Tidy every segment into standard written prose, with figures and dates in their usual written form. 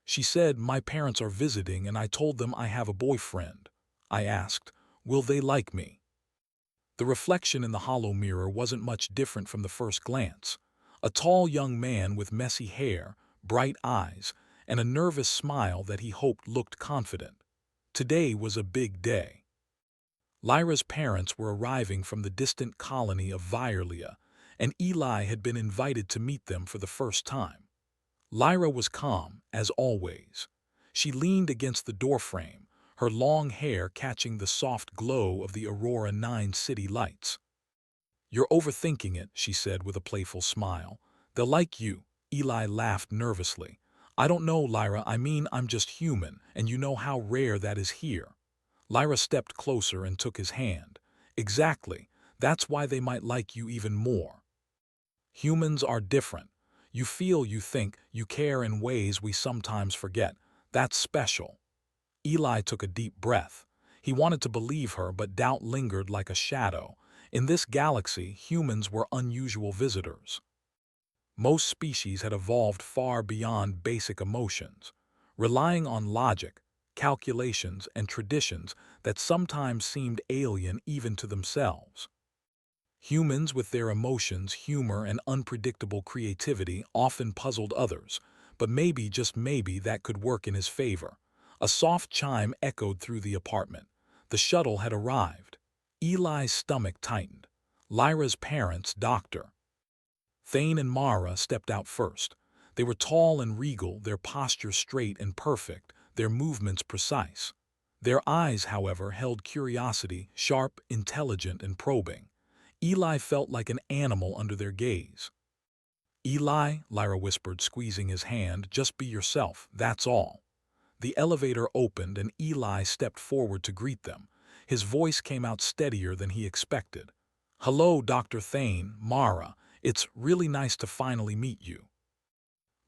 She said, "My parents are visiting and I told them I have a boyfriend." I asked, "Will they like me?" The reflection in the hollow mirror wasn't much different from the first glance. A tall young man with messy hair, bright eyes, and a nervous smile that he hoped looked confident. Today was a big day. Lyra's parents were arriving from the distant colony of Virlia, and Eli had been invited to meet them for the first time. Lyra was calm, as always. She leaned against the doorframe, her long hair catching the soft glow of the Aurora 9 city lights. "You're overthinking it," she said with a playful smile. "They'll like you." Eli laughed nervously. "I don't know, Lyra. I mean, I'm just human, and you know how rare that is here." Lyra stepped closer and took his hand. "Exactly. That's why they might like you even more. Humans are different. You feel, you think, you care in ways we sometimes forget. That's special." Eli took a deep breath. He wanted to believe her, but doubt lingered like a shadow. In this galaxy, humans were unusual visitors. Most species had evolved far beyond basic emotions, relying on logic, calculations, and traditions that sometimes seemed alien even to themselves. Humans, with their emotions, humor, and unpredictable creativity, often puzzled others, but maybe, just maybe, that could work in his favor. A soft chime echoed through the apartment. The shuttle had arrived. Eli's stomach tightened. Lyra's parents, Dr. Thane and Mara, stepped out first. They were tall and regal, their posture straight and perfect, their movements precise. Their eyes, however, held curiosity, sharp, intelligent, and probing. Eli felt like an animal under their gaze. "Eli," Lyra whispered, squeezing his hand, "just be yourself, that's all." The elevator opened and Eli stepped forward to greet them. His voice came out steadier than he expected. "Hello, Dr. Thane, Mara. It's really nice to finally meet you."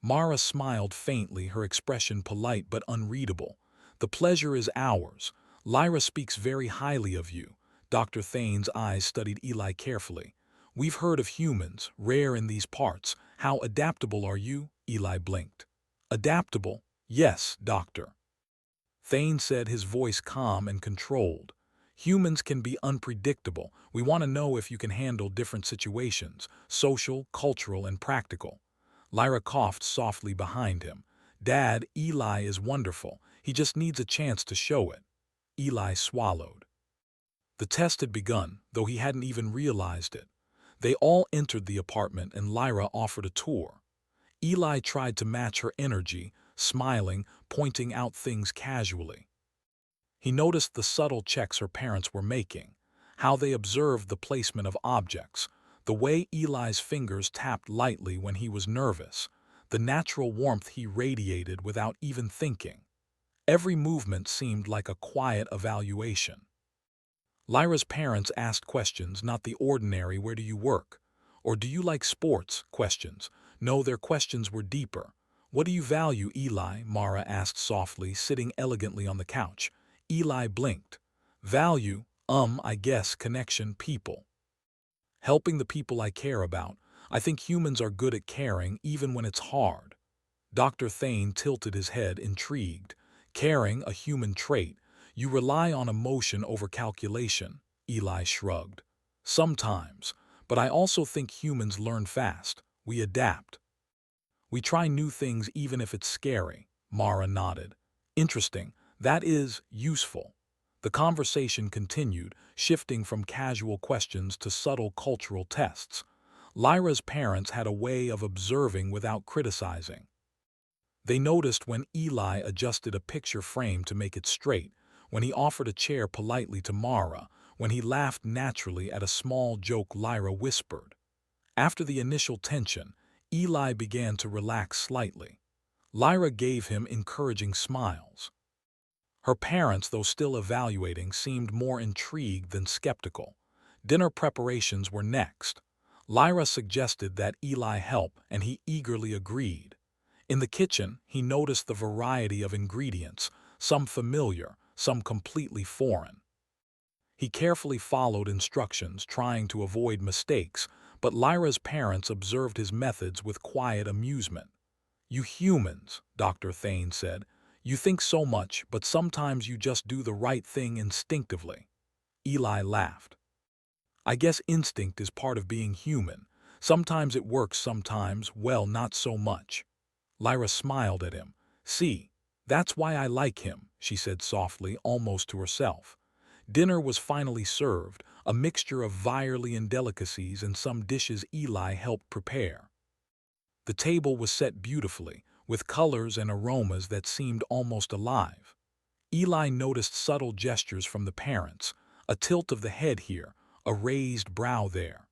Mara smiled faintly, her expression polite but unreadable. "The pleasure is ours. Lyra speaks very highly of you." Dr. Thane's eyes studied Eli carefully. "We've heard of humans, rare in these parts. How adaptable are you?" Eli blinked. "Adaptable? Yes, Doctor." Thane said, his voice calm and controlled. "Humans can be unpredictable. We want to know if you can handle different situations, social, cultural, and practical." Lyra coughed softly behind him. "Dad, Eli is wonderful. He just needs a chance to show it." Eli swallowed. The test had begun, though he hadn't even realized it. They all entered the apartment and Lyra offered a tour. Eli tried to match her energy, smiling, pointing out things casually. He noticed the subtle checks her parents were making, how they observed the placement of objects, the way Eli's fingers tapped lightly when he was nervous, the natural warmth he radiated without even thinking. Every movement seemed like a quiet evaluation. Lyra's parents asked questions, not the ordinary "where do you work?" or "do you like sports?" questions. No, their questions were deeper. "What do you value, Eli?" Mara asked softly, sitting elegantly on the couch. Eli blinked. "Value? I guess connection, people. Helping the people I care about. I think humans are good at caring, even when it's hard." Dr. Thane tilted his head, intrigued. "Caring, a human trait. You rely on emotion over calculation." Eli shrugged. "Sometimes. But I also think humans learn fast. We adapt. We try new things even if it's scary." Mara nodded. "Interesting. That is useful." The conversation continued, shifting from casual questions to subtle cultural tests. Lyra's parents had a way of observing without criticizing. They noticed when Eli adjusted a picture frame to make it straight, when he offered a chair politely to Mara, when he laughed naturally at a small joke Lyra whispered. After the initial tension, Eli began to relax slightly. Lyra gave him encouraging smiles. Her parents, though still evaluating, seemed more intrigued than skeptical. Dinner preparations were next. Lyra suggested that Eli help, and he eagerly agreed. In the kitchen, he noticed the variety of ingredients, some familiar, some completely foreign. He carefully followed instructions, trying to avoid mistakes, but Lyra's parents observed his methods with quiet amusement. You humans, Dr. Thane said, you think so much, but sometimes you just do the right thing instinctively. Eli laughed. I guess instinct is part of being human. Sometimes it works, sometimes, well, not so much. Lyra smiled at him. See, that's why I like him, she said softly, almost to herself. Dinner was finally served, a mixture of Vireland delicacies and some dishes Eli helped prepare. The table was set beautifully, with colors and aromas that seemed almost alive. Eli noticed subtle gestures from the parents, a tilt of the head here, a raised brow there.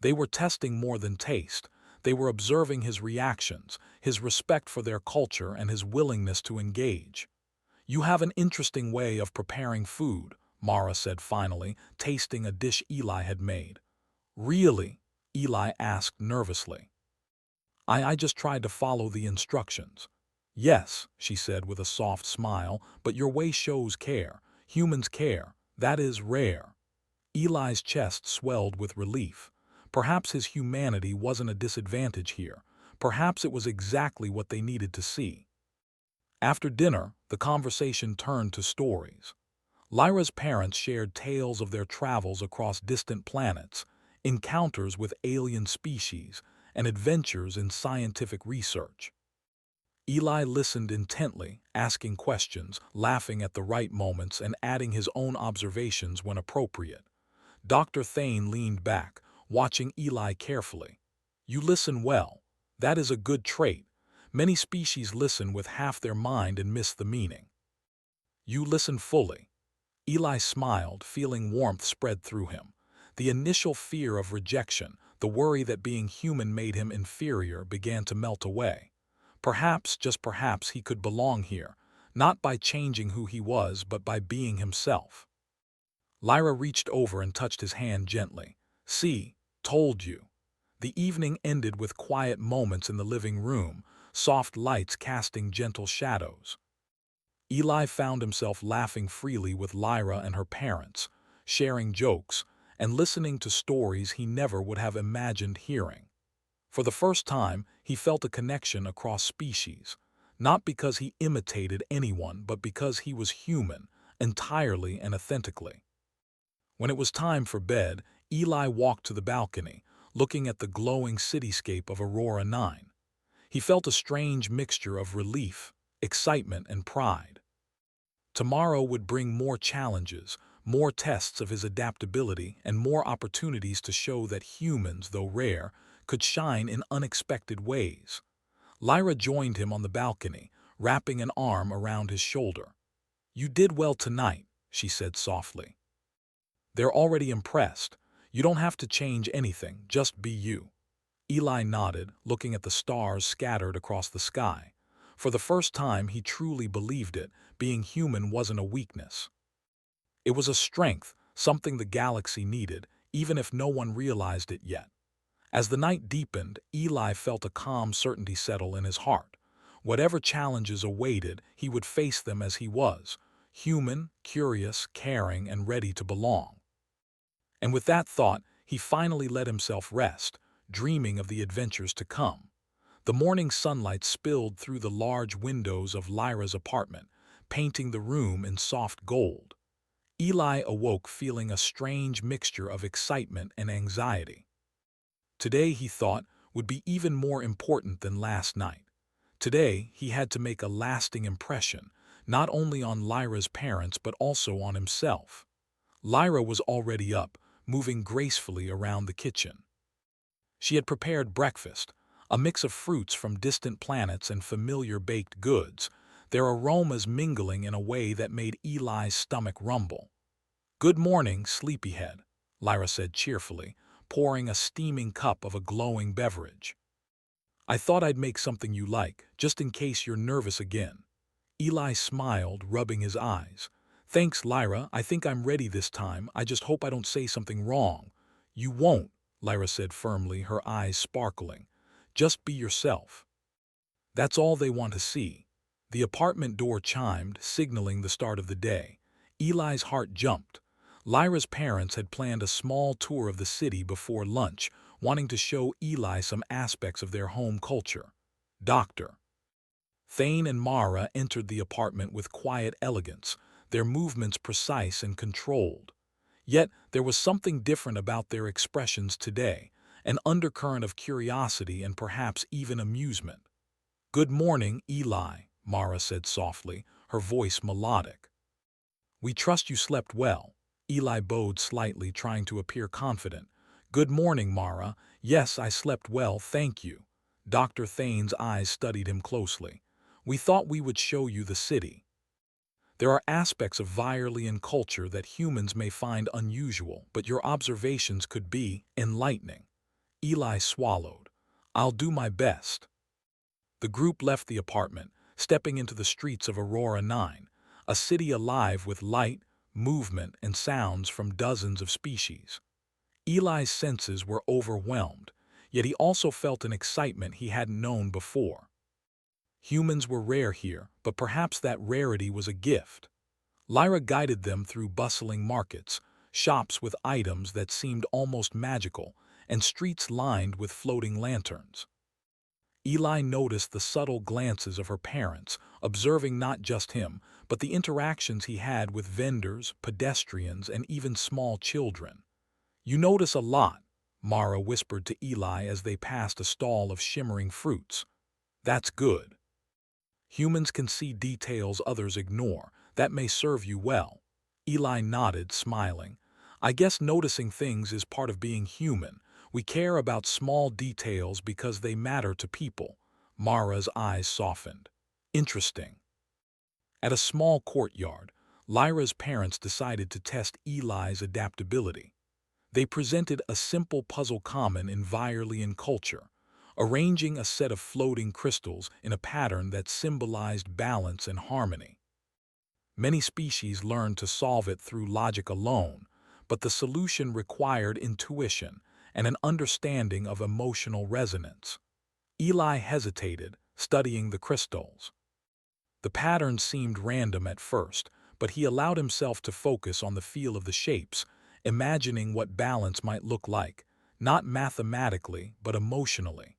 They were testing more than taste. They were observing his reactions, his respect for their culture, and his willingness to engage. You have an interesting way of preparing food, Mara said finally, tasting a dish Eli had made. Really? Eli asked nervously. I just tried to follow the instructions. Yes, she said with a soft smile, but your way shows care. Humans care. That is rare. Eli's chest swelled with relief. Perhaps his humanity wasn't a disadvantage here. Perhaps it was exactly what they needed to see. After dinner, the conversation turned to stories. Lyra's parents shared tales of their travels across distant planets, encounters with alien species, and adventures in scientific research. Eli listened intently, asking questions, laughing at the right moments, and adding his own observations when appropriate. Dr. Thane leaned back, watching Eli carefully. You listen well. That is a good trait. Many species listen with half their mind and miss the meaning. You listen fully. Eli smiled, feeling warmth spread through him. The initial fear of rejection, the worry that being human made him inferior, began to melt away. Perhaps, just perhaps, he could belong here, not by changing who he was, but by being himself. Lyra reached over and touched his hand gently. See, told you. The evening ended with quiet moments in the living room, soft lights casting gentle shadows. Eli found himself laughing freely with Lyra and her parents, sharing jokes, and listening to stories he never would have imagined hearing. For the first time, he felt a connection across species, not because he imitated anyone, but because he was human, entirely and authentically. When it was time for bed, Eli walked to the balcony, looking at the glowing cityscape of Aurora 9. He felt a strange mixture of relief, excitement, and pride. Tomorrow would bring more challenges, more tests of his adaptability, and more opportunities to show that humans, though rare, could shine in unexpected ways. Lyra joined him on the balcony, wrapping an arm around his shoulder. You did well tonight, she said softly. They're already impressed. You don't have to change anything, just be you. Eli nodded, looking at the stars scattered across the sky. For the first time, he truly believed it. Being human wasn't a weakness. It was a strength, something the galaxy needed, even if no one realized it yet. As the night deepened, Eli felt a calm certainty settle in his heart. Whatever challenges awaited, he would face them as he was, human, curious, caring, and ready to belong. And with that thought, he finally let himself rest, dreaming of the adventures to come. The morning sunlight spilled through the large windows of Lyra's apartment, painting the room in soft gold. Eli awoke feeling a strange mixture of excitement and anxiety. Today, he thought, would be even more important than last night. Today, he had to make a lasting impression, not only on Lyra's parents but also on himself. Lyra was already up, moving gracefully around the kitchen. She had prepared breakfast, a mix of fruits from distant planets and familiar baked goods, their aromas mingling in a way that made Eli's stomach rumble. Good morning, sleepyhead, Lyra said cheerfully, pouring a steaming cup of a glowing beverage. I thought I'd make something you like, just in case you're nervous again. Eli smiled, rubbing his eyes. Thanks, Lyra. I think I'm ready this time. I just hope I don't say something wrong. You won't, Lyra said firmly, her eyes sparkling. Just be yourself. That's all they want to see. The apartment door chimed, signaling the start of the day. Eli's heart jumped. Lyra's parents had planned a small tour of the city before lunch, wanting to show Eli some aspects of their home culture. Doctor. Thane and Mara entered the apartment with quiet elegance, their movements precise and controlled. Yet there was something different about their expressions today, an undercurrent of curiosity and perhaps even amusement. "Good morning, Eli," Mara said softly, her voice melodic. "We trust you slept well." Eli bowed slightly, trying to appear confident. "Good morning, Mara. Yes, I slept well, thank you." Dr. Thane's eyes studied him closely. "We thought we would show you the city. There are aspects of Virelian culture that humans may find unusual, but your observations could be enlightening." Eli swallowed. "I'll do my best." The group left the apartment, stepping into the streets of Aurora 9, a city alive with light, movement, and sounds from dozens of species. Eli's senses were overwhelmed, yet he also felt an excitement he hadn't known before. Humans were rare here, but perhaps that rarity was a gift. Lyra guided them through bustling markets, shops with items that seemed almost magical, and streets lined with floating lanterns. Eli noticed the subtle glances of her parents, observing not just him, but the interactions he had with vendors, pedestrians, and even small children. "You notice a lot," Mara whispered to Eli as they passed a stall of shimmering fruits. "That's good. Humans can see details others ignore. That may serve you well." Eli nodded, smiling. "I guess noticing things is part of being human. We care about small details because they matter to people." Mara's eyes softened. "Interesting." At a small courtyard, Lyra's parents decided to test Eli's adaptability. They presented a simple puzzle common in Virelian culture, arranging a set of floating crystals in a pattern that symbolized balance and harmony. Many species learned to solve it through logic alone, but the solution required intuition and an understanding of emotional resonance. Eli hesitated, studying the crystals. The pattern seemed random at first, but he allowed himself to focus on the feel of the shapes, imagining what balance might look like, not mathematically, but emotionally.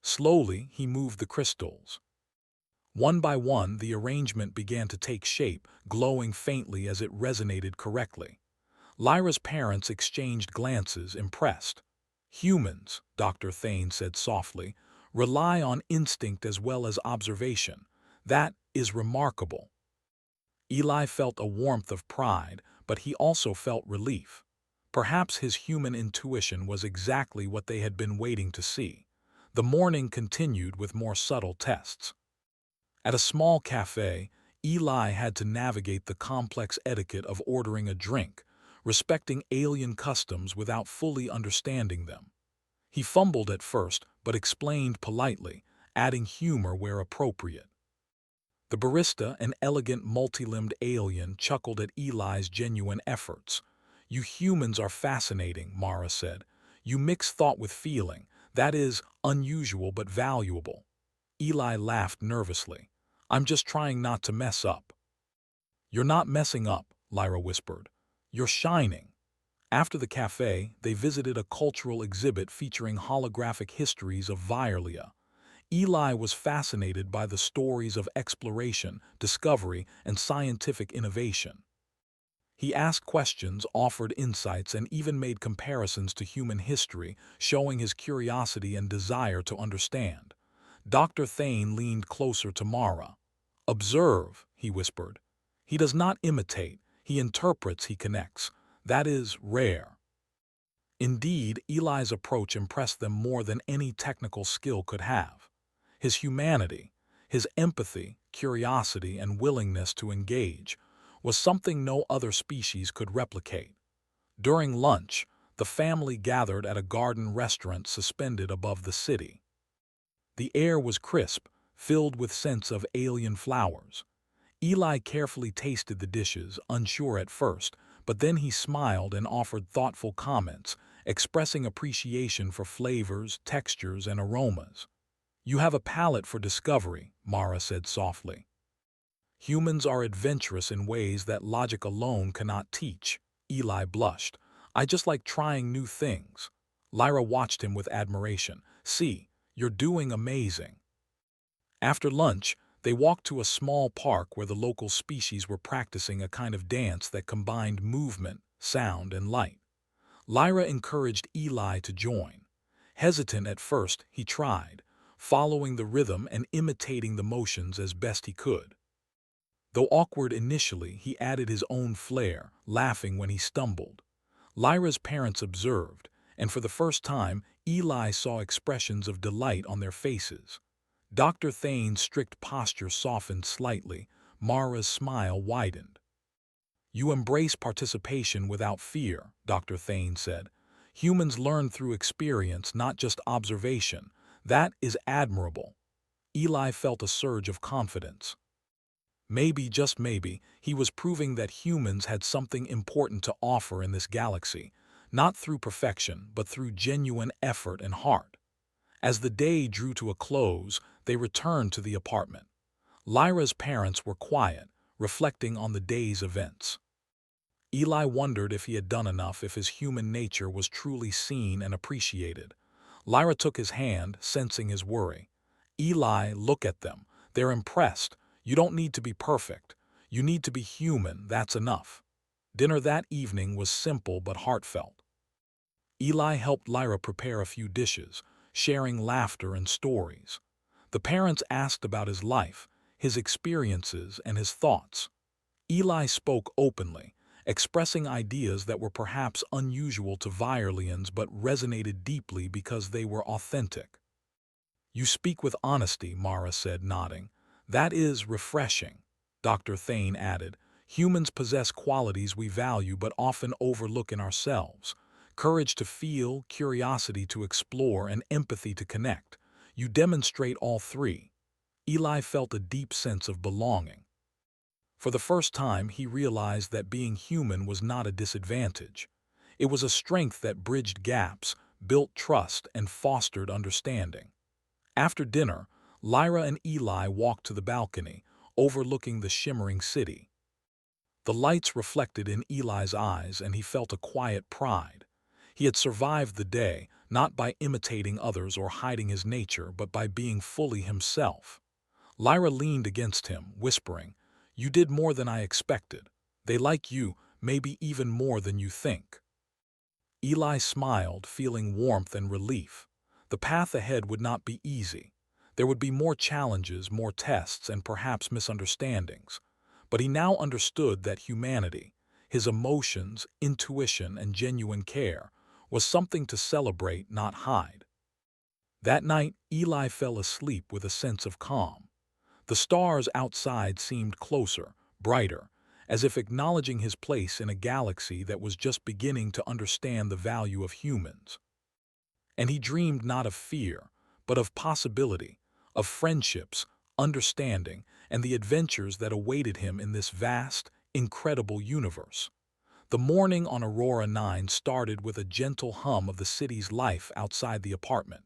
Slowly, he moved the crystals. One by one, the arrangement began to take shape, glowing faintly as it resonated correctly. Lyra's parents exchanged glances, impressed. "Humans," Dr. Thane said softly, "rely on instinct as well as observation. That is remarkable." Eli felt a warmth of pride, but he also felt relief. Perhaps his human intuition was exactly what they had been waiting to see. The morning continued with more subtle tests. At a small cafe, Eli had to navigate the complex etiquette of ordering a drink, respecting alien customs without fully understanding them. He fumbled at first, but explained politely, adding humor where appropriate. The barista, an elegant, multi-limbed alien, chuckled at Eli's genuine efforts. "You humans are fascinating," Mara said. "You mix thought with feeling. That is unusual but valuable." Eli laughed nervously. "I'm just trying not to mess up." "You're not messing up," Lyra whispered. "You're shining." After the cafe, they visited a cultural exhibit featuring holographic histories of Virelia. Eli was fascinated by the stories of exploration, discovery, and scientific innovation. He asked questions, offered insights, and even made comparisons to human history, showing his curiosity and desire to understand. Dr. Thane leaned closer to Mara. "Observe," he whispered. "He does not imitate, he interprets, he connects. That is rare." Indeed, Eli's approach impressed them more than any technical skill could have. His humanity, his empathy, curiosity, and willingness to engage was something no other species could replicate. During lunch, the family gathered at a garden restaurant suspended above the city. The air was crisp, filled with scents of alien flowers. Eli carefully tasted the dishes, unsure at first, but then he smiled and offered thoughtful comments, expressing appreciation for flavors, textures, and aromas. "You have a palate for discovery," Mara said softly. "Humans are adventurous in ways that logic alone cannot teach." Eli blushed. "I just like trying new things." Lyra watched him with admiration. "See, you're doing amazing." After lunch, they walked to a small park where the local species were practicing a kind of dance that combined movement, sound, and light. Lyra encouraged Eli to join. Hesitant at first, he tried, following the rhythm and imitating the motions as best he could. Though awkward initially, he added his own flair, laughing when he stumbled. Lyra's parents observed, and for the first time, Eli saw expressions of delight on their faces. Dr. Thane's strict posture softened slightly. Mara's smile widened. "You embrace participation without fear," Dr. Thane said. "Humans learn through experience, not just observation. That is admirable." Eli felt a surge of confidence. Maybe, just maybe, he was proving that humans had something important to offer in this galaxy, not through perfection, but through genuine effort and heart. As the day drew to a close, they returned to the apartment. Lyra's parents were quiet, reflecting on the day's events. Eli wondered if he had done enough, if his human nature was truly seen and appreciated. Lyra took his hand, sensing his worry. "Eli, look at them. They're impressed. You don't need to be perfect. You need to be human, that's enough." Dinner that evening was simple but heartfelt. Eli helped Lyra prepare a few dishes, sharing laughter and stories. The parents asked about his life, his experiences, and his thoughts. Eli spoke openly, expressing ideas that were perhaps unusual to Violians but resonated deeply because they were authentic. "You speak with honesty," Mara said, nodding. "That is refreshing." Dr. Thane added, "Humans possess qualities we value but often overlook in ourselves. Courage to feel, curiosity to explore, and empathy to connect. You demonstrate all three." Eli felt a deep sense of belonging. For the first time, he realized that being human was not a disadvantage. It was a strength that bridged gaps, built trust, and fostered understanding. After dinner, Lyra and Eli walked to the balcony, overlooking the shimmering city. The lights reflected in Eli's eyes, and he felt a quiet pride. He had survived the day, not by imitating others or hiding his nature, but by being fully himself. Lyra leaned against him, whispering, "You did more than I expected. They like you, maybe even more than you think." Eli smiled, feeling warmth and relief. The path ahead would not be easy. There would be more challenges, more tests, and perhaps misunderstandings. But he now understood that humanity, his emotions, intuition, and genuine care, was something to celebrate, not hide. That night, Eli fell asleep with a sense of calm. The stars outside seemed closer, brighter, as if acknowledging his place in a galaxy that was just beginning to understand the value of humans. And he dreamed not of fear, but of possibility, of friendships, understanding, and the adventures that awaited him in this vast, incredible universe. The morning on Aurora 9 started with a gentle hum of the city's life outside the apartment.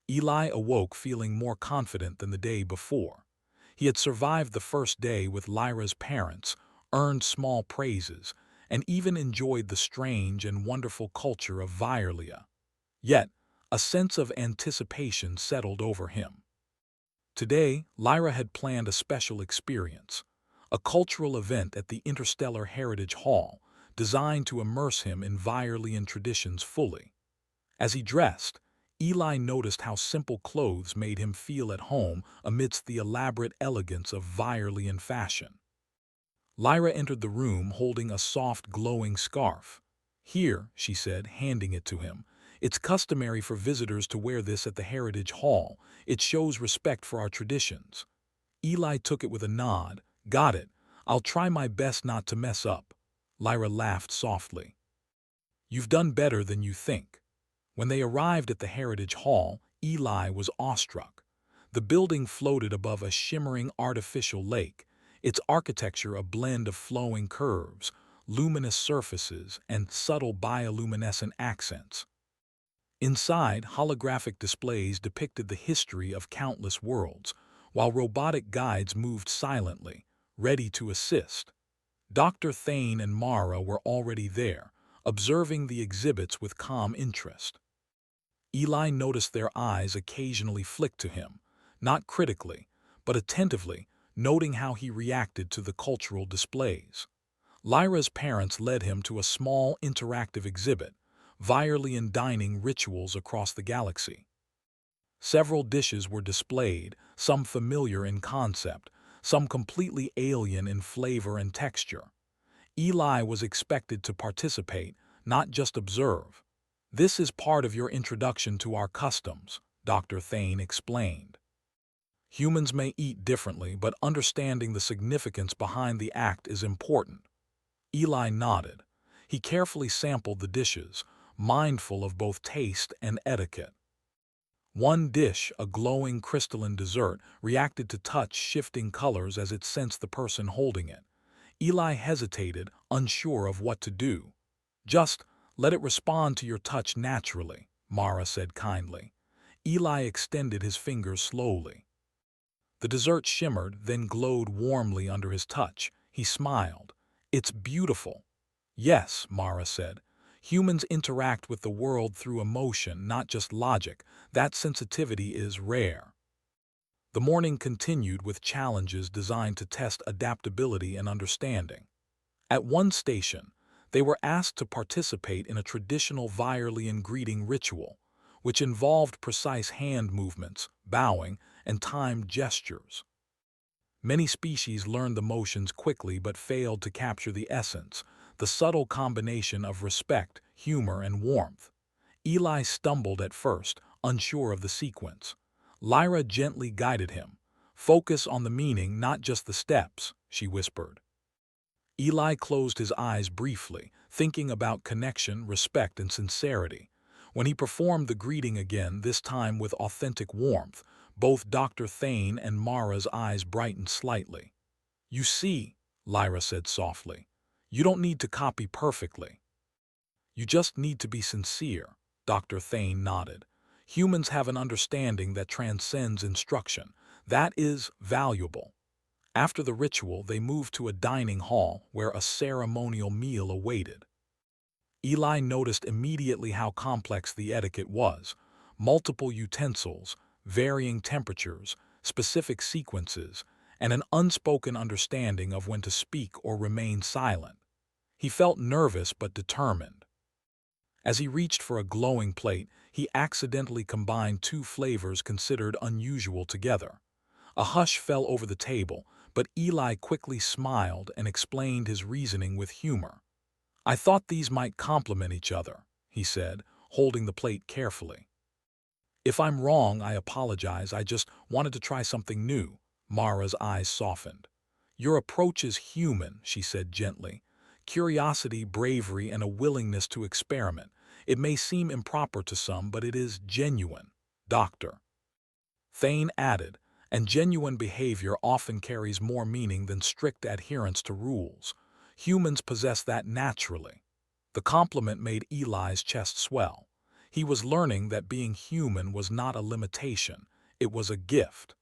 Eli awoke feeling more confident than the day before. He had survived the first day with Lyra's parents, earned small praises, and even enjoyed the strange and wonderful culture of Violia. Yet, a sense of anticipation settled over him. Today, Lyra had planned a special experience, a cultural event at the Interstellar Heritage Hall, designed to immerse him in Violian traditions fully. As he dressed, Eli noticed how simple clothes made him feel at home amidst the elaborate elegance of Violian fashion. Lyra entered the room holding a soft, glowing scarf. "Here," she said, handing it to him. "It's customary for visitors to wear this at the Heritage Hall. It shows respect for our traditions." Eli took it with a nod. "Got it. I'll try my best not to mess up." Lyra laughed softly. "You've done better than you think." When they arrived at the Heritage Hall, Eli was awestruck. The building floated above a shimmering artificial lake, its architecture a blend of flowing curves, luminous surfaces, and subtle bioluminescent accents. Inside, holographic displays depicted the history of countless worlds, while robotic guides moved silently, ready to assist. Dr. Thane and Mara were already there, observing the exhibits with calm interest. Eli noticed their eyes occasionally flick to him, not critically, but attentively, noting how he reacted to the cultural displays. Lyra's parents led him to a small interactive exhibit, Virelian dining rituals across the galaxy. Several dishes were displayed, some familiar in concept, some completely alien in flavor and texture. Eli was expected to participate, not just observe. "This is part of your introduction to our customs," Dr. Thane explained. "Humans may eat differently, but understanding the significance behind the act is important." Eli nodded. He carefully sampled the dishes, mindful of both taste and etiquette. One dish, a glowing crystalline dessert, reacted to touch, shifting colors as it sensed the person holding it. Eli hesitated, unsure of what to do. "Just let it respond to your touch naturally," Mara said kindly. Eli extended his fingers slowly. The dessert shimmered, then glowed warmly under his touch. He smiled. "It's beautiful." "Yes," Mara said. "Humans interact with the world through emotion, not just logic. That sensitivity is rare." The morning continued with challenges designed to test adaptability and understanding. At one station, they were asked to participate in a traditional Virelian greeting ritual, which involved precise hand movements, bowing, and timed gestures. Many species learned the motions quickly but failed to capture the essence, the subtle combination of respect, humor, and warmth. Eli stumbled at first, unsure of the sequence. Lyra gently guided him. "Focus on the meaning, not just the steps," she whispered. Eli closed his eyes briefly, thinking about connection, respect, and sincerity. When he performed the greeting again, this time with authentic warmth, both Dr. Thane and Mara's eyes brightened slightly. "You see," Lyra said softly, "you don't need to copy perfectly. You just need to be sincere." Dr. Thane nodded. "Humans have an understanding that transcends instruction. That is valuable." After the ritual, they moved to a dining hall where a ceremonial meal awaited. Eli noticed immediately how complex the etiquette was. Multiple utensils, varying temperatures, specific sequences, and an unspoken understanding of when to speak or remain silent. He felt nervous but determined. As he reached for a glowing plate, he accidentally combined two flavors considered unusual together. A hush fell over the table, but Eli quickly smiled and explained his reasoning with humor. "I thought these might complement each other," he said, holding the plate carefully. "If I'm wrong, I apologize. I just wanted to try something new." Mara's eyes softened. "Your approach is human," she said gently. "Curiosity, bravery, and a willingness to experiment. It may seem improper to some, but it is genuine." Dr. Thane added, "And genuine behavior often carries more meaning than strict adherence to rules. Humans possess that naturally." The compliment made Eli's chest swell. He was learning that being human was not a limitation, it was a gift.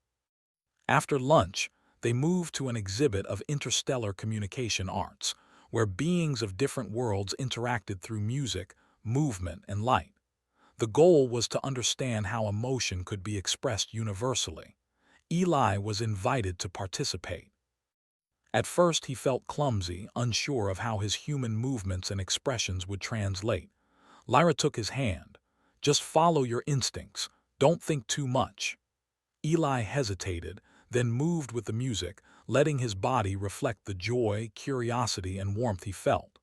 After lunch, they moved to an exhibit of interstellar communication arts, where beings of different worlds interacted through music, movement, and light. The goal was to understand how emotion could be expressed universally. Eli was invited to participate. At first he felt clumsy, unsure of how his human movements and expressions would translate. Lyra took his hand. "Just follow your instincts. Don't think too much." Eli hesitated, then moved with the music, letting his body reflect the joy, curiosity, and warmth he felt.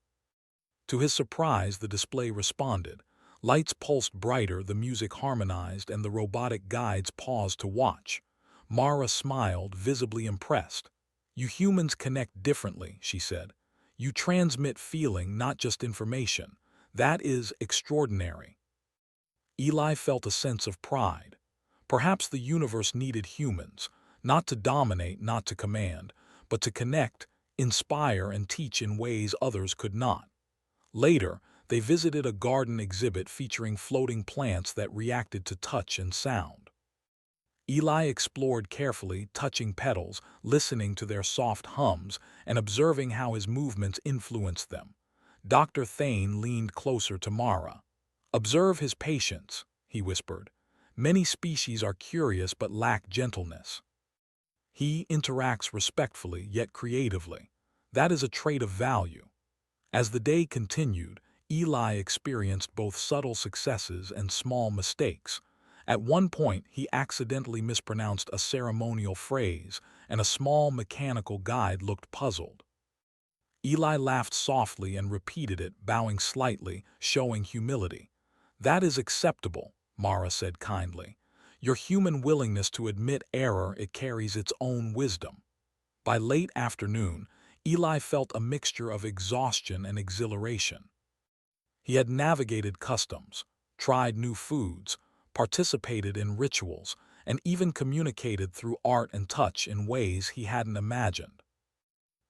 To his surprise, the display responded. Lights pulsed brighter, the music harmonized, and the robotic guides paused to watch. Mara smiled, visibly impressed. "You humans connect differently," she said. "You transmit feeling, not just information. That is extraordinary." Eli felt a sense of pride. Perhaps the universe needed humans, not to dominate, not to command, but to connect, inspire, and teach in ways others could not. Later, they visited a garden exhibit featuring floating plants that reacted to touch and sound. Eli explored carefully, touching petals, listening to their soft hums, and observing how his movements influenced them. Dr. Thane leaned closer to Mara. "Observe his patience," he whispered. Many species are curious but lack gentleness. He interacts respectfully yet creatively. That is a trait of value. As the day continued, Eli experienced both subtle successes and small mistakes. At one point, he accidentally mispronounced a ceremonial phrase, and a small mechanical guide looked puzzled. Eli laughed softly and repeated it, bowing slightly, showing humility. "That is acceptable," Mara said kindly. "Your human willingness to admit error, it carries its own wisdom." By late afternoon, Eli felt a mixture of exhaustion and exhilaration. He had navigated customs, tried new foods, participated in rituals, and even communicated through art and touch in ways he hadn't imagined.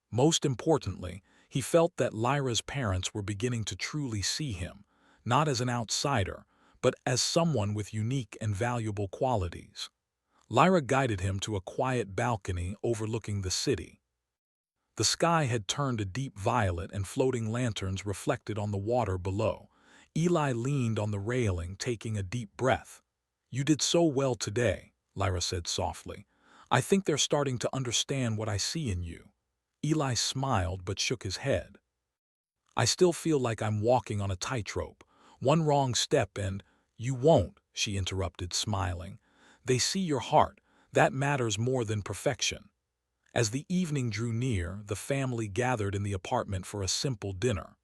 Most importantly, he felt that Lyra's parents were beginning to truly see him, not as an outsider, but as someone with unique and valuable qualities. Lyra guided him to a quiet balcony overlooking the city. The sky had turned a deep violet and floating lanterns reflected on the water below. Eli leaned on the railing, taking a deep breath. "You did so well today," Lyra said softly. "I think they're starting to understand what I see in you." Eli smiled but shook his head. "I still feel like I'm walking on a tightrope. One wrong step and—" "You won't," she interrupted, smiling. "They see your heart. That matters more than perfection." As the evening drew near, the family gathered in the apartment for a simple dinner.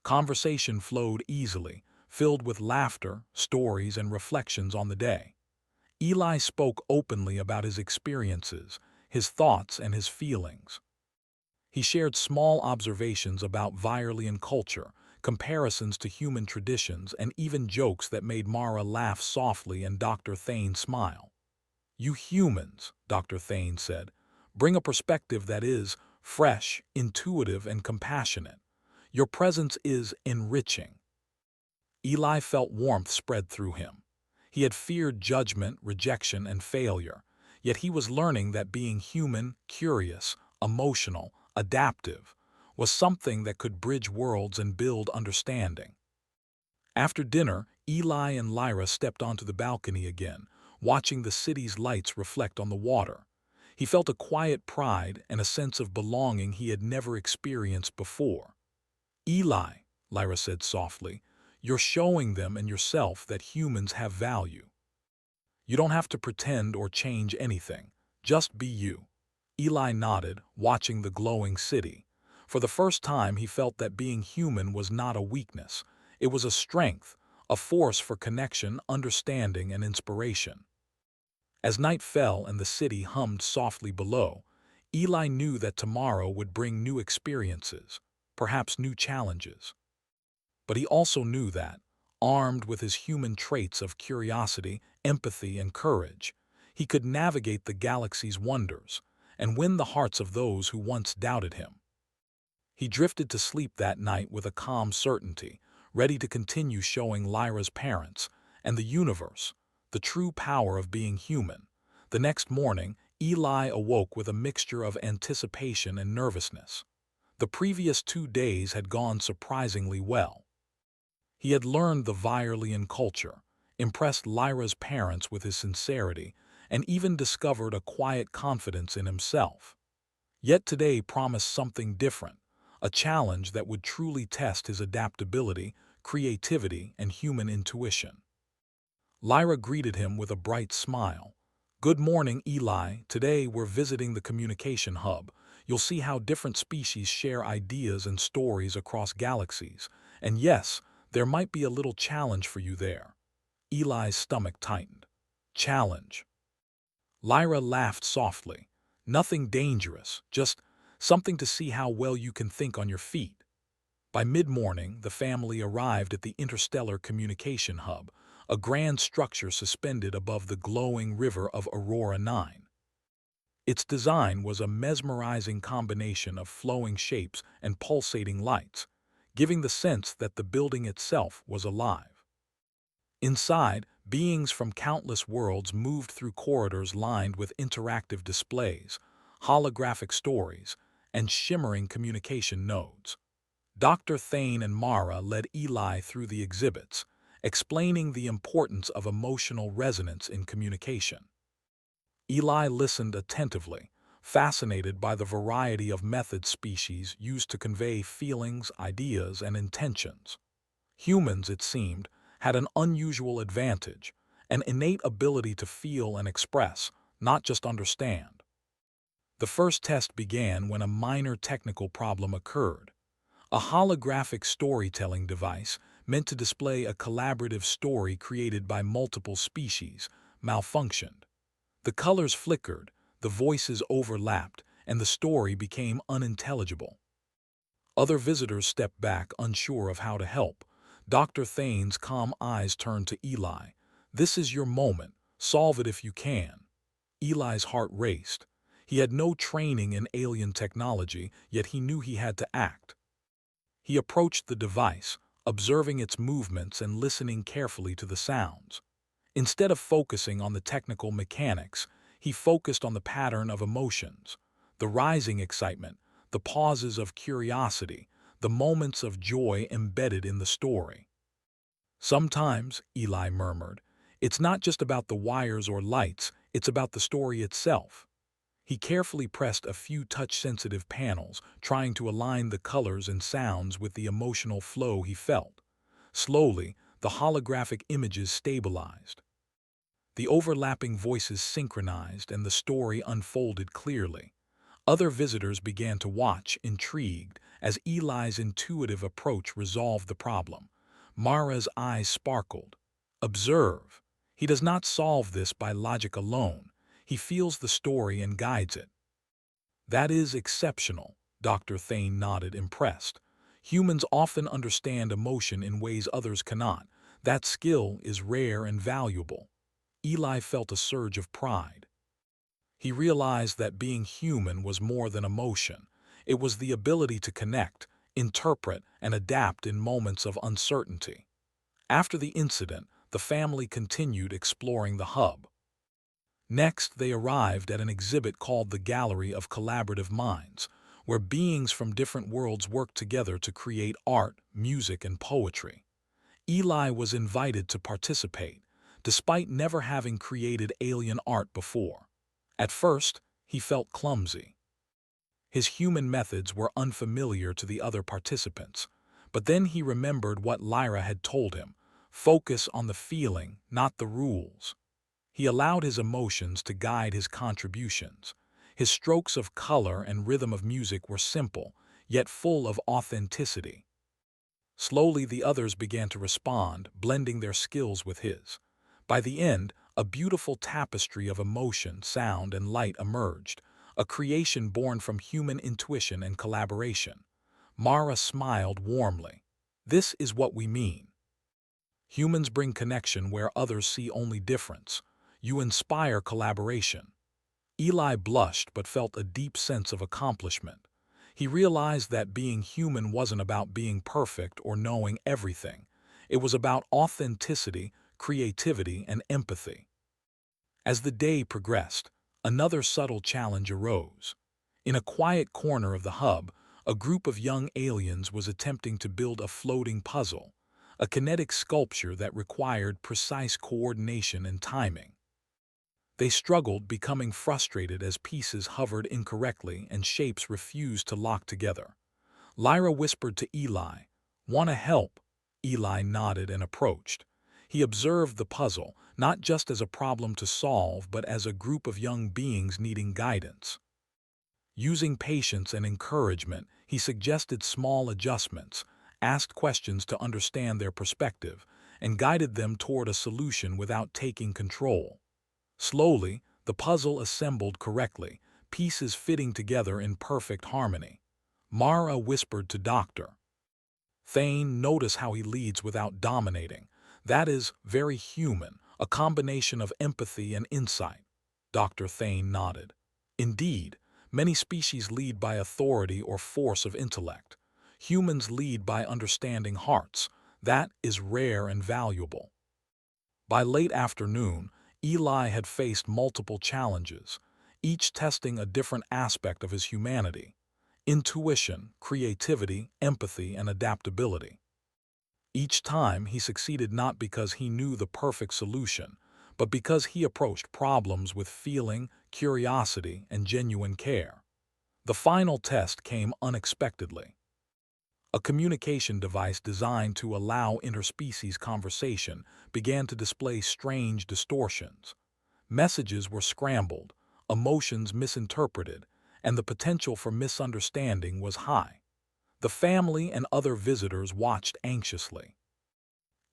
Conversation flowed easily, filled with laughter, stories, and reflections on the day. Eli spoke openly about his experiences, his thoughts, and his feelings. He shared small observations about Virelian culture, comparisons to human traditions, and even jokes that made Mara laugh softly and Dr. Thane smile. "You humans," Dr. Thane said, "bring a perspective that is fresh, intuitive, and compassionate. Your presence is enriching." Eli felt warmth spread through him. He had feared judgment, rejection, and failure, yet he was learning that being human, curious, emotional, adaptive, was something that could bridge worlds and build understanding. After dinner, Eli and Lyra stepped onto the balcony again, watching the city's lights reflect on the water. He felt a quiet pride and a sense of belonging he had never experienced before. "Eli," Lyra said softly, "you're showing them and yourself that humans have value. You don't have to pretend or change anything. Just be you." Eli nodded, watching the glowing city. For the first time, he felt that being human was not a weakness. It was a strength, a force for connection, understanding, and inspiration. As night fell and the city hummed softly below, Eli knew that tomorrow would bring new experiences, perhaps new challenges. But he also knew that, armed with his human traits of curiosity, empathy, and courage, he could navigate the galaxy's wonders and win the hearts of those who once doubted him. He drifted to sleep that night with a calm certainty, ready to continue showing Lyra's parents and the universe the true power of being human. The next morning, Eli awoke with a mixture of anticipation and nervousness. The previous 2 days had gone surprisingly well. He had learned the Virelian culture, impressed Lyra's parents with his sincerity, and even discovered a quiet confidence in himself. Yet today promised something different, a challenge that would truly test his adaptability, creativity, and human intuition. Lyra greeted him with a bright smile. "Good morning, Eli. Today we're visiting the communication hub. You'll see how different species share ideas and stories across galaxies. And yes, there might be a little challenge for you there." Eli's stomach tightened. "Challenge?" Lyra laughed softly. "Nothing dangerous, just something to see how well you can think on your feet." By mid-morning, the family arrived at the interstellar communication hub, a grand structure suspended above the glowing river of Aurora 9. Its design was a mesmerizing combination of flowing shapes and pulsating lights, giving the sense that the building itself was alive. Inside, beings from countless worlds moved through corridors lined with interactive displays, holographic stories, and shimmering communication nodes. Dr. Thane and Mara led Eli through the exhibits, explaining the importance of emotional resonance in communication. Eli listened attentively, fascinated by the variety of method species used to convey feelings, ideas, and intentions. Humans, it seemed, had an unusual advantage, an innate ability to feel and express, not just understand. The first test began when a minor technical problem occurred. A holographic storytelling device meant to display a collaborative story created by multiple species malfunctioned. The colors flickered, the voices overlapped, and the story became unintelligible. Other visitors stepped back, unsure of how to help. Dr. Thane's calm eyes turned to Eli. "This is your moment. Solve it if you can." Eli's heart raced. He had no training in alien technology, yet he knew he had to act. He approached the device, observing its movements and listening carefully to the sounds. Instead of focusing on the technical mechanics, he focused on the pattern of emotions, the rising excitement, the pauses of curiosity, the moments of joy embedded in the story. "Sometimes," Eli murmured, "it's not just about the wires or lights, it's about the story itself." He carefully pressed a few touch-sensitive panels, trying to align the colors and sounds with the emotional flow he felt. Slowly, the holographic images stabilized. The overlapping voices synchronized and the story unfolded clearly. Other visitors began to watch, intrigued, as Eli's intuitive approach resolved the problem. Mara's eyes sparkled. "Observe. He does not solve this by logic alone. He feels the story and guides it." "That is exceptional," Dr. Thane nodded, impressed. "Humans often understand emotion in ways others cannot. That skill is rare and valuable." Eli felt a surge of pride. He realized that being human was more than emotion. It was the ability to connect, interpret, and adapt in moments of uncertainty. After the incident, the family continued exploring the hub. Next, they arrived at an exhibit called the Gallery of Collaborative Minds, where beings from different worlds worked together to create art, music, and poetry. Eli was invited to participate, despite never having created alien art before. At first, he felt clumsy. His human methods were unfamiliar to the other participants, but then he remembered what Lyra had told him: focus on the feeling, not the rules. He allowed his emotions to guide his contributions. His strokes of color and rhythm of music were simple, yet full of authenticity. Slowly, the others began to respond, blending their skills with his. By the end, a beautiful tapestry of emotion, sound, and light emerged, a creation born from human intuition and collaboration. Mara smiled warmly. "This is what we mean. Humans bring connection where others see only difference. You inspire collaboration." Eli blushed but felt a deep sense of accomplishment. He realized that being human wasn't about being perfect or knowing everything. It was about authenticity, creativity, and empathy. As the day progressed, another subtle challenge arose. In a quiet corner of the hub, a group of young aliens was attempting to build a floating puzzle, a kinetic sculpture that required precise coordination and timing. They struggled, becoming frustrated as pieces hovered incorrectly and shapes refused to lock together. Lyra whispered to Eli, "Want to help?" Eli nodded and approached. He observed the puzzle, not just as a problem to solve, but as a group of young beings needing guidance. Using patience and encouragement, he suggested small adjustments, asked questions to understand their perspective, and guided them toward a solution without taking control. Slowly, the puzzle assembled correctly, pieces fitting together in perfect harmony. Mara whispered to Dr. Thane, "Notice how he leads without dominating. That is very human, a combination of empathy and insight." Dr. Thane nodded. "Indeed, many species lead by authority or force of intellect. Humans lead by understanding hearts. That is rare and valuable." By late afternoon, Eli had faced multiple challenges, each testing a different aspect of his humanity: intuition, creativity, empathy, and adaptability. Each time he succeeded not because he knew the perfect solution, but because he approached problems with feeling, curiosity, and genuine care. The final test came unexpectedly. A communication device designed to allow interspecies conversation began to display strange distortions. Messages were scrambled, emotions misinterpreted, and the potential for misunderstanding was high. The family and other visitors watched anxiously.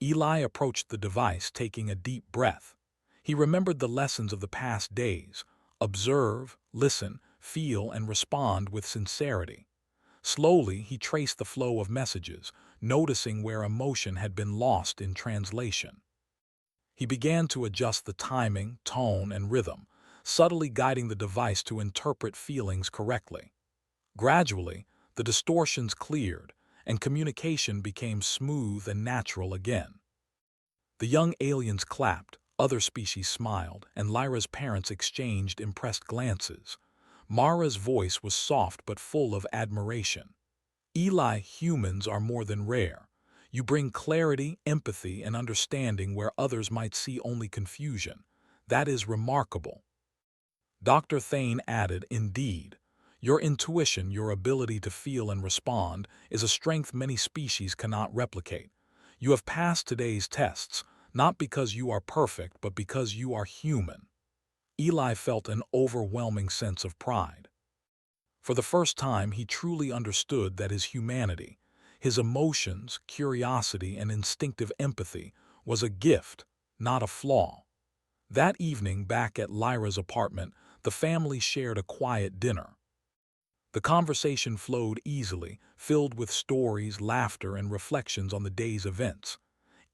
Eli approached the device, taking a deep breath. He remembered the lessons of the past days: observe, listen, feel, and respond with sincerity. Slowly, he traced the flow of messages, noticing where emotion had been lost in translation. He began to adjust the timing, tone, and rhythm, subtly guiding the device to interpret feelings correctly. Gradually, the distortions cleared, and communication became smooth and natural again. The young aliens clapped, other species smiled, and Lyra's parents exchanged impressed glances. Mara's voice was soft but full of admiration. Eli, humans are more than rare. You bring clarity, empathy, and understanding where others might see only confusion. That is remarkable. Dr. Thane added, indeed, your intuition, your ability to feel and respond, is a strength many species cannot replicate. You have passed today's tests, not because you are perfect, but because you are human. Eli felt an overwhelming sense of pride. For the first time, he truly understood that his humanity, his emotions, curiosity, and instinctive empathy was a gift, not a flaw. That evening, back at Lyra's apartment, the family shared a quiet dinner. The conversation flowed easily, filled with stories, laughter, and reflections on the day's events.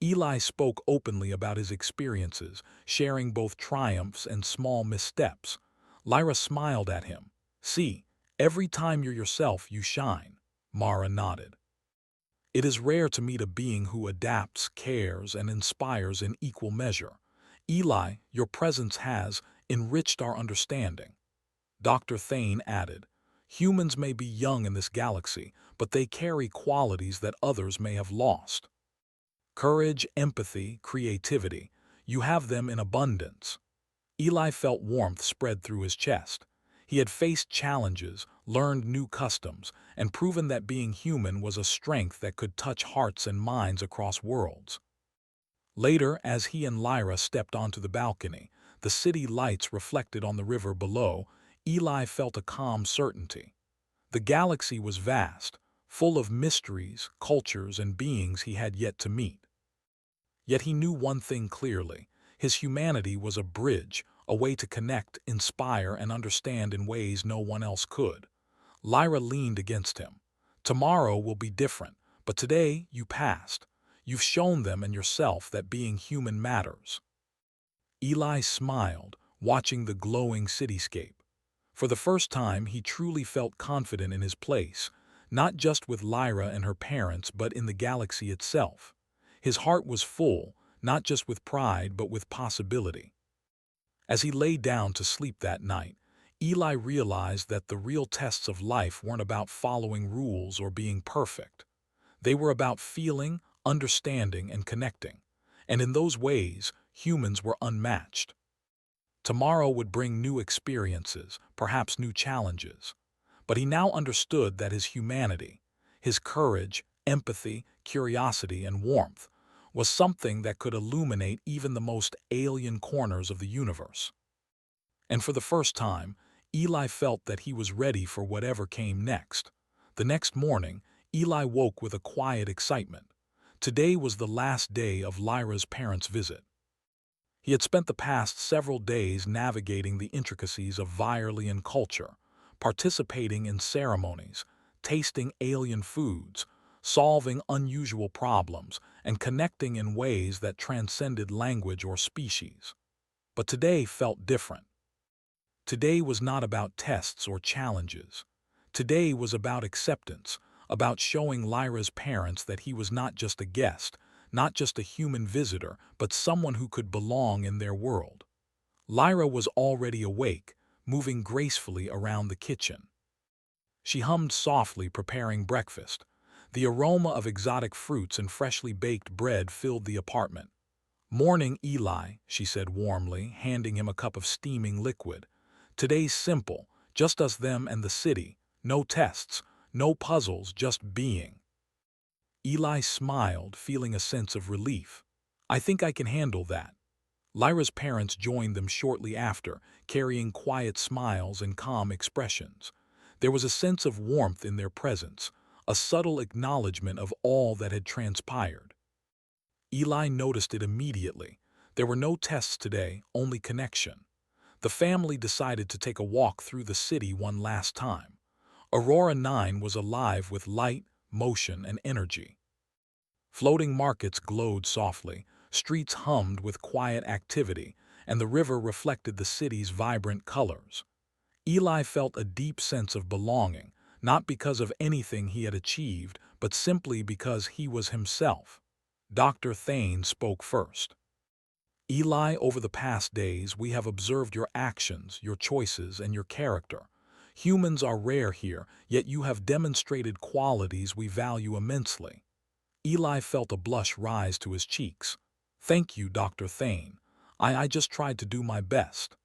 Eli spoke openly about his experiences, sharing both triumphs and small missteps. Lyra smiled at him. See, every time you're yourself, you shine. Mara nodded. It is rare to meet a being who adapts, cares, and inspires in equal measure. Eli, your presence has enriched our understanding. Dr. Thane added, humans may be young in this galaxy, but they carry qualities that others may have lost. Courage, empathy, creativity, you have them in abundance. Eli felt warmth spread through his chest. He had faced challenges, learned new customs, and proven that being human was a strength that could touch hearts and minds across worlds. Later, as he and Lyra stepped onto the balcony, the city lights reflected on the river below, Eli felt a calm certainty. The galaxy was vast, full of mysteries, cultures, and beings he had yet to meet. Yet he knew one thing clearly: his humanity was a bridge, a way to connect, inspire, and understand in ways no one else could. Lyra leaned against him. Tomorrow will be different, but today you passed. You've shown them and yourself that being human matters. Eli smiled, watching the glowing cityscape. For the first time, he truly felt confident in his place, not just with Lyra and her parents, but in the galaxy itself. His heart was full, not just with pride, but with possibility. As he lay down to sleep that night, Eli realized that the real tests of life weren't about following rules or being perfect. They were about feeling, understanding, and connecting. And in those ways, humans were unmatched. Tomorrow would bring new experiences, perhaps new challenges. But he now understood that his humanity, his courage, empathy, curiosity, and warmth, was something that could illuminate even the most alien corners of the universe. And for the first time, Eli felt that he was ready for whatever came next. The next morning, Eli woke with a quiet excitement. Today was the last day of Lyra's parents' visit. He had spent the past several days navigating the intricacies of Virelian culture, participating in ceremonies, tasting alien foods, solving unusual problems, and connecting in ways that transcended language or species. But today felt different. Today was not about tests or challenges. Today was about acceptance, about showing Lyra's parents that he was not just a guest, not just a human visitor, but someone who could belong in their world. Lyra was already awake, moving gracefully around the kitchen. She hummed softly, preparing breakfast. The aroma of exotic fruits and freshly baked bread filled the apartment. "Morning, Eli," she said warmly, handing him a cup of steaming liquid. "Today's simple, just us them and the city. No tests, no puzzles, just being." Eli smiled, feeling a sense of relief. "I think I can handle that." Lyra's parents joined them shortly after, carrying quiet smiles and calm expressions. There was a sense of warmth in their presence, a subtle acknowledgement of all that had transpired. Eli noticed it immediately. There were no tests today, only connection. The family decided to take a walk through the city one last time. Aurora 9 was alive with light, motion, and energy. Floating markets glowed softly, streets hummed with quiet activity, and the river reflected the city's vibrant colors. Eli felt a deep sense of belonging, not because of anything he had achieved, but simply because he was himself. Dr. Thane spoke first. "Eli, over the past days, we have observed your actions, your choices, and your character. Humans are rare here, yet you have demonstrated qualities we value immensely." Eli felt a blush rise to his cheeks. "Thank you, Dr. Thane. I just tried to do my best."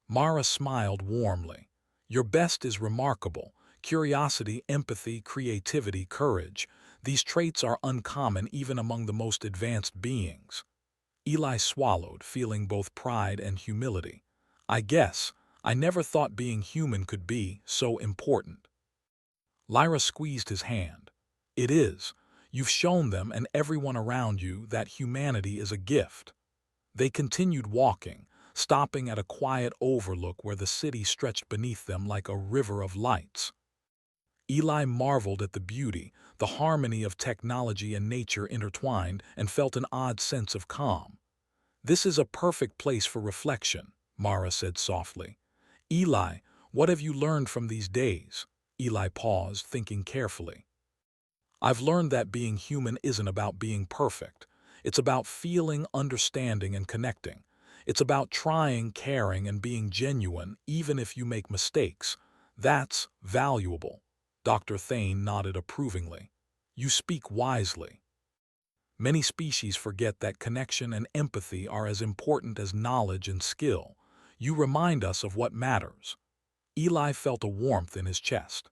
Mara smiled warmly. "Your best is remarkable. Curiosity, empathy, creativity, courage. These traits are uncommon even among the most advanced beings." Eli swallowed, feeling both pride and humility. I never thought being human could be so important." Lyra squeezed his hand. "It is. You've shown them and everyone around you that humanity is a gift." They continued walking, stopping at a quiet overlook where the city stretched beneath them like a river of lights. Eli marveled at the beauty, the harmony of technology and nature intertwined, and felt an odd sense of calm. "This is a perfect place for reflection," Mara said softly. "Eli, what have you learned from these days?" Eli paused, thinking carefully. "I've learned that being human isn't about being perfect. It's about feeling, understanding, and connecting. It's about trying, caring, and being genuine, even if you make mistakes. That's valuable." Dr. Thane nodded approvingly. "You speak wisely." Many species forget that connection and empathy are as important as knowledge and skill. You remind us of what matters." Eli felt a warmth in his chest.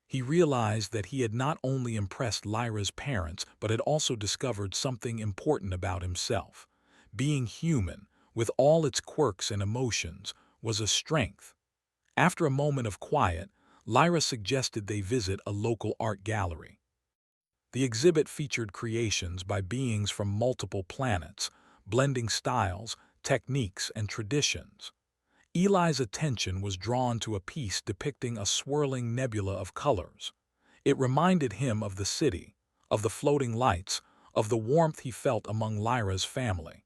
He realized that he had not only impressed Lyra's parents, but had also discovered something important about himself. Being human, with all its quirks and emotions, was a strength. After a moment of quiet, Lyra suggested they visit a local art gallery. The exhibit featured creations by beings from multiple planets, blending styles, techniques, and traditions. Eli's attention was drawn to a piece depicting a swirling nebula of colors. It reminded him of the city, of the floating lights, of the warmth he felt among Lyra's family.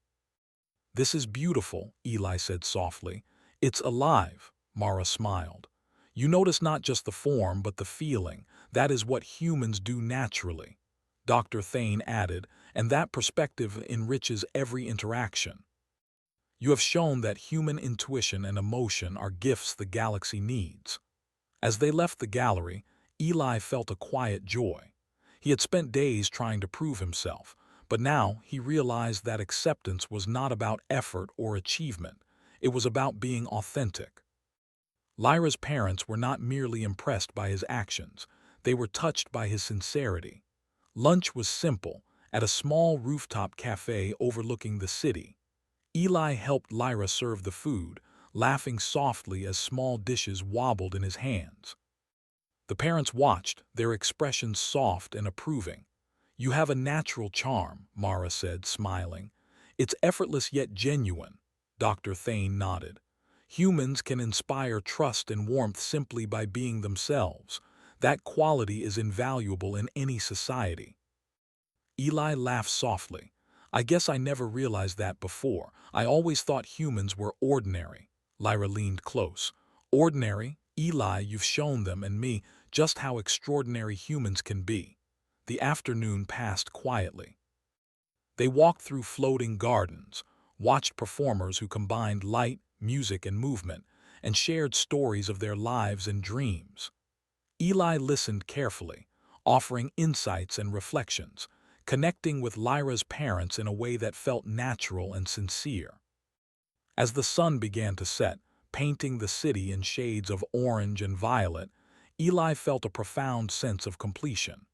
"This is beautiful," Eli said softly. "It's alive," Mara smiled. "You notice not just the form, but the feeling. That is what humans do naturally." Dr. Thane added, "And that perspective enriches every interaction. You have shown that human intuition and emotion are gifts the galaxy needs." As they left the gallery, Eli felt a quiet joy. He had spent days trying to prove himself, but now he realized that acceptance was not about effort or achievement. It was about being authentic. Lyra's parents were not merely impressed by his actions, they were touched by his sincerity. Lunch was simple, at a small rooftop cafe overlooking the city. Eli helped Lyra serve the food, laughing softly as small dishes wobbled in his hands. The parents watched, their expressions soft and approving. "You have a natural charm," Mara said, smiling. "It's effortless yet genuine." Dr. Thane nodded. "Humans can inspire trust and warmth simply by being themselves. That quality is invaluable in any society." Eli laughed softly. "I guess I never realized that before. I always thought humans were ordinary." Lyra leaned close. "Ordinary? Eli, you've shown them and me just how extraordinary humans can be." The afternoon passed quietly. They walked through floating gardens, watched performers who combined light, music, and movement, and shared stories of their lives and dreams. Eli listened carefully, offering insights and reflections, connecting with Lyra's parents in a way that felt natural and sincere. As the sun began to set, painting the city in shades of orange and violet, Eli felt a profound sense of completion.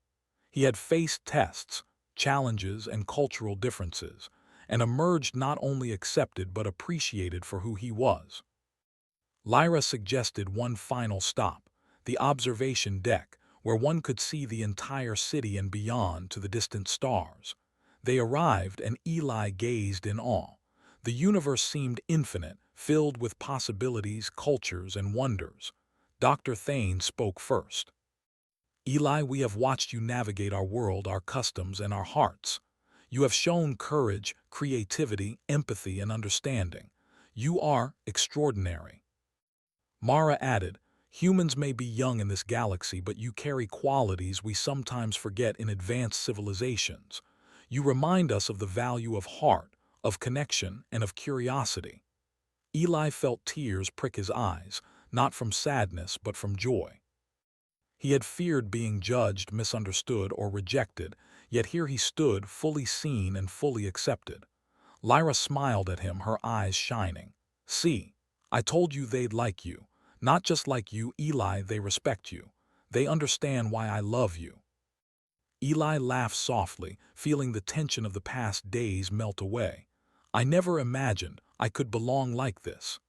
He had faced tests, challenges, and cultural differences, and emerged not only accepted but appreciated for who he was. Lyra suggested one final stop, the observation deck, where one could see the entire city and beyond to the distant stars. They arrived, and Eli gazed in awe. The universe seemed infinite, filled with possibilities, cultures, and wonders. Dr. Thane spoke first. Eli, we have watched you navigate our world, our customs, and our hearts. You have shown courage, creativity, empathy, and understanding. You are extraordinary. Mara added, humans may be young in this galaxy, but you carry qualities we sometimes forget in advanced civilizations. You remind us of the value of heart, of connection, and of curiosity. Eli felt tears prick his eyes, not from sadness but from joy. He had feared being judged, misunderstood, or rejected, yet here he stood, fully seen and fully accepted. Lyra smiled at him, her eyes shining. See, I told you they'd like you. Not just like you, Eli, they respect you. They understand why I love you. Eli laughed softly, feeling the tension of the past days melt away. I never imagined I could belong like this.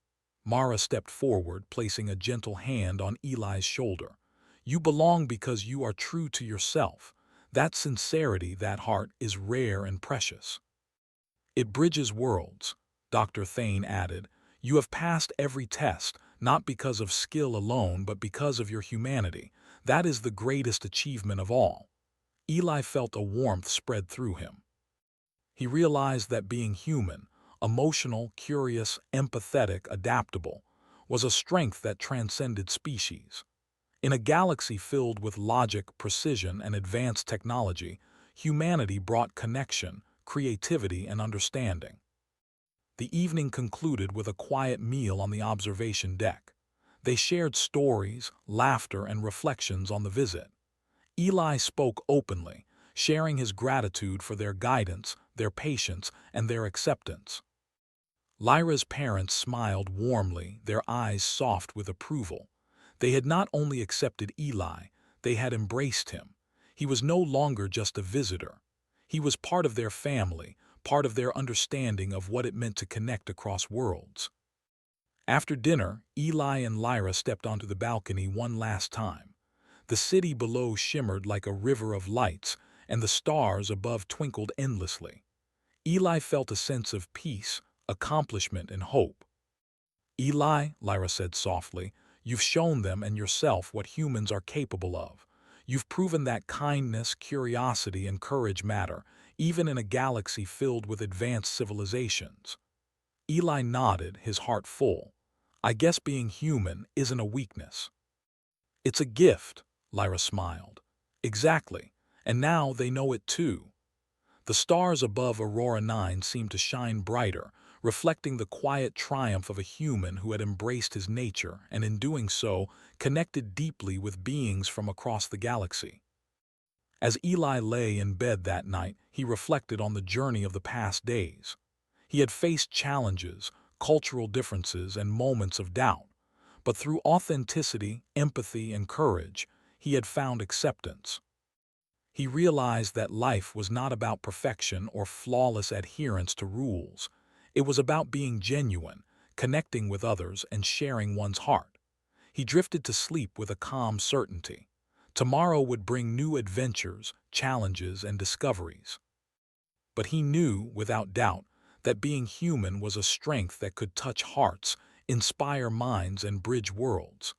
Mara stepped forward, placing a gentle hand on Eli's shoulder. You belong because you are true to yourself. That sincerity, that heart, is rare and precious. It bridges worlds, Dr. Thane added. You have passed every test, not because of skill alone, but because of your humanity. That is the greatest achievement of all. Eli felt a warmth spread through him. He realized that being human, emotional, curious, empathetic, adaptable, was a strength that transcended species. In a galaxy filled with logic, precision, and advanced technology, humanity brought connection, creativity, and understanding. The evening concluded with a quiet meal on the observation deck. They shared stories, laughter, and reflections on the visit. Eli spoke openly, sharing his gratitude for their guidance, their patience, and their acceptance. Lyra's parents smiled warmly, their eyes soft with approval. They had not only accepted Eli, they had embraced him. He was no longer just a visitor. He was part of their family, part of their understanding of what it meant to connect across worlds. After dinner, Eli and Lyra stepped onto the balcony one last time. The city below shimmered like a river of lights, and the stars above twinkled endlessly. Eli felt a sense of peace, accomplishment, and hope. Eli, Lyra said softly, you've shown them and yourself what humans are capable of. You've proven that kindness, curiosity, and courage matter, even in a galaxy filled with advanced civilizations. Eli nodded, his heart full. I guess being human isn't a weakness. It's a gift, Lyra smiled. Exactly, and now they know it too. The stars above Aurora 9 seemed to shine brighter, reflecting the quiet triumph of a human who had embraced his nature and, in doing so, connected deeply with beings from across the galaxy. As Eli lay in bed that night, he reflected on the journey of the past days. He had faced challenges, cultural differences, and moments of doubt, but through authenticity, empathy, and courage, he had found acceptance. He realized that life was not about perfection or flawless adherence to rules. It was about being genuine, connecting with others, and sharing one's heart. He drifted to sleep with a calm certainty. Tomorrow would bring new adventures, challenges, and discoveries. But he knew, without doubt, that being human was a strength that could touch hearts, inspire minds, and bridge worlds.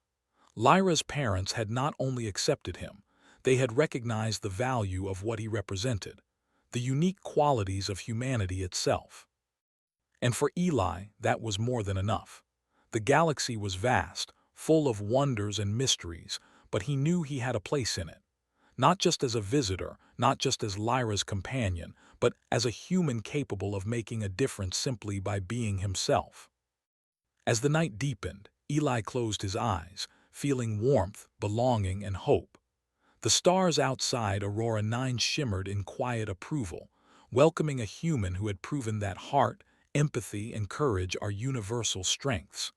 Lyra's parents had not only accepted him, they had recognized the value of what he represented, the unique qualities of humanity itself. And for Eli, that was more than enough. The galaxy was vast, full of wonders and mysteries, but he knew he had a place in it. Not just as a visitor, not just as Lyra's companion, but as a human capable of making a difference simply by being himself. As the night deepened, Eli closed his eyes, feeling warmth, belonging, and hope. The stars outside Aurora 9 shimmered in quiet approval, welcoming a human who had proven that heart, empathy, and courage are universal strengths.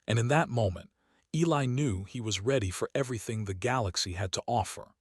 And in that moment, Eli knew he was ready for everything the galaxy had to offer.